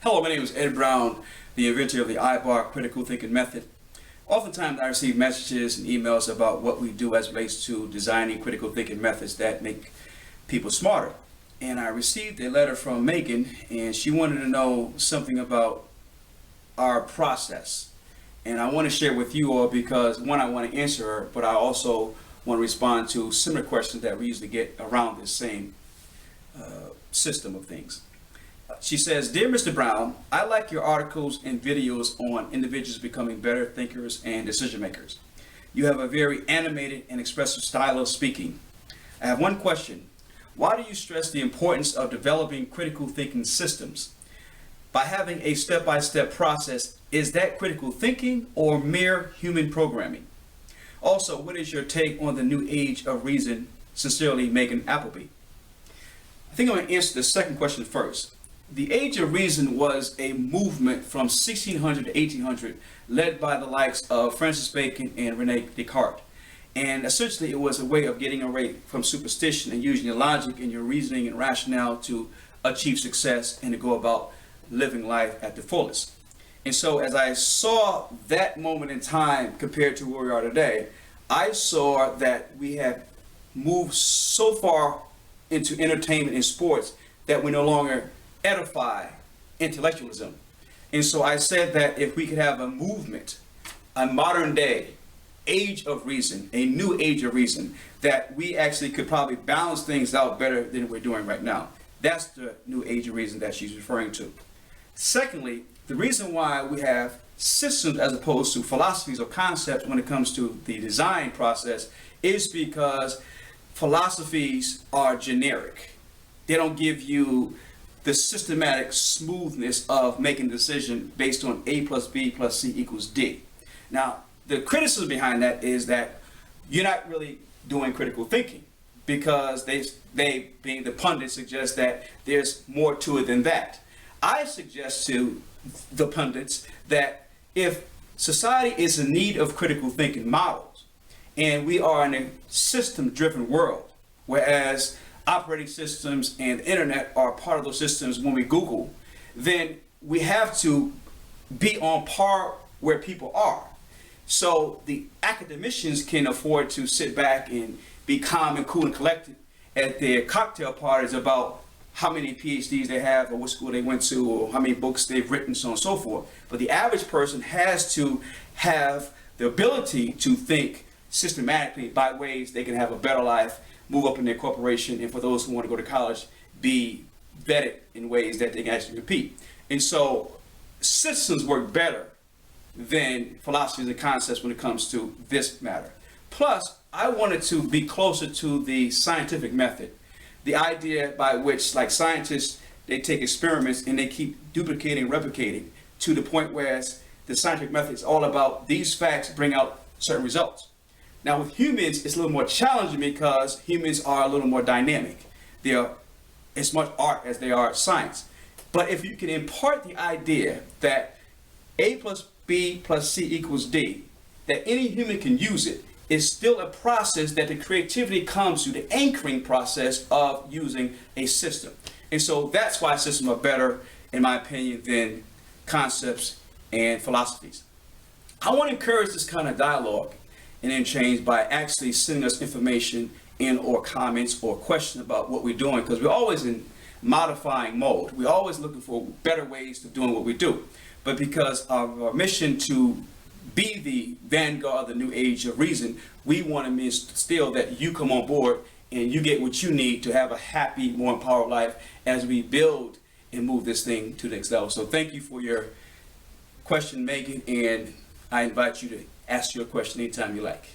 Hello, my name is Ed Brown, the inventor of the IBAR critical thinking method. Oftentimes I receive messages and emails about what we do as it relates to designing critical thinking methods that make people smarter. And I received a letter from Megan, and she wanted to know something about our process. And I want to share with you all because, one, I want to answer her, but I also want to respond to similar questions that we usually get around this same system of things. She says, "Dear Mr. Brown, I like your articles and videos on individuals becoming better thinkers and decision makers. You have a very animated and expressive style of speaking. I have one question. Why do you stress the importance of developing critical thinking systems? By having a step-by-step process, is that critical thinking or mere human programming? Also, what is your take on the new age of reason? Sincerely, Megan Appleby." I think I'm going to answer the second question first. The Age of Reason was a movement from 1600 to 1800 led by the likes of Francis Bacon and Rene Descartes. And essentially it was a way of getting away from superstition and using your logic and your reasoning and rationale to achieve success and to go about living life at the fullest. And so as I saw that moment in time compared to where we are today, I saw that we have moved so far into entertainment and sports that we no longer edify intellectualism. And so I said that if we could have a movement, a modern day age of reason, a new age of reason, that we actually could probably balance things out better than we're doing right now. That's the new age of reason that she's referring to. Secondly, the reason why we have systems as opposed to philosophies or concepts when it comes to the design process is because philosophies are generic. They don't give you the systematic smoothness of making a decision based on A plus B plus C equals D. Now, the criticism behind that is that you're not really doing critical thinking because they being the pundits, suggest that there's more to it than that. I suggest to the pundits that if society is in need of critical thinking models, and we are in a system-driven world, whereas operating systems and the internet are part of those systems when we Google, then we have to be on par where people are. So the academicians can afford to sit back and be calm and cool and collected at their cocktail parties about how many PhDs they have or what school they went to or how many books they've written, so on and so forth. But the average person has to have the ability to think systematically by ways they can have a better life, move up in their corporation, and for those who want to go to college, be vetted in ways that they can actually compete. And so systems work better than philosophies and concepts when it comes to this matter. Plus, I wanted to be closer to the scientific method. The idea by which, like scientists, they take experiments and they keep duplicating, replicating to the point where the scientific method is all about these facts bring out certain results. Now with humans, it's a little more challenging because humans are a little more dynamic. They are as much art as they are science. But if you can impart the idea that A plus B plus C equals D, that any human can use it, is still a process that the creativity comes through the anchoring process of using a system. And so that's why systems are better, in my opinion, than concepts and philosophies. I want to encourage this kind of dialogue and interchange by actually sending us information in or comments or questions about what we're doing, because we're always in modifying mode. We're always looking for better ways of doing what we do. But because of our mission to be the vanguard of the new age of reason, we want to instill that you come on board and you get what you need to have a happy, more empowered life as we build and move this thing to the next level. So thank you for your question, Megan, and I invite you to ask your question anytime you like.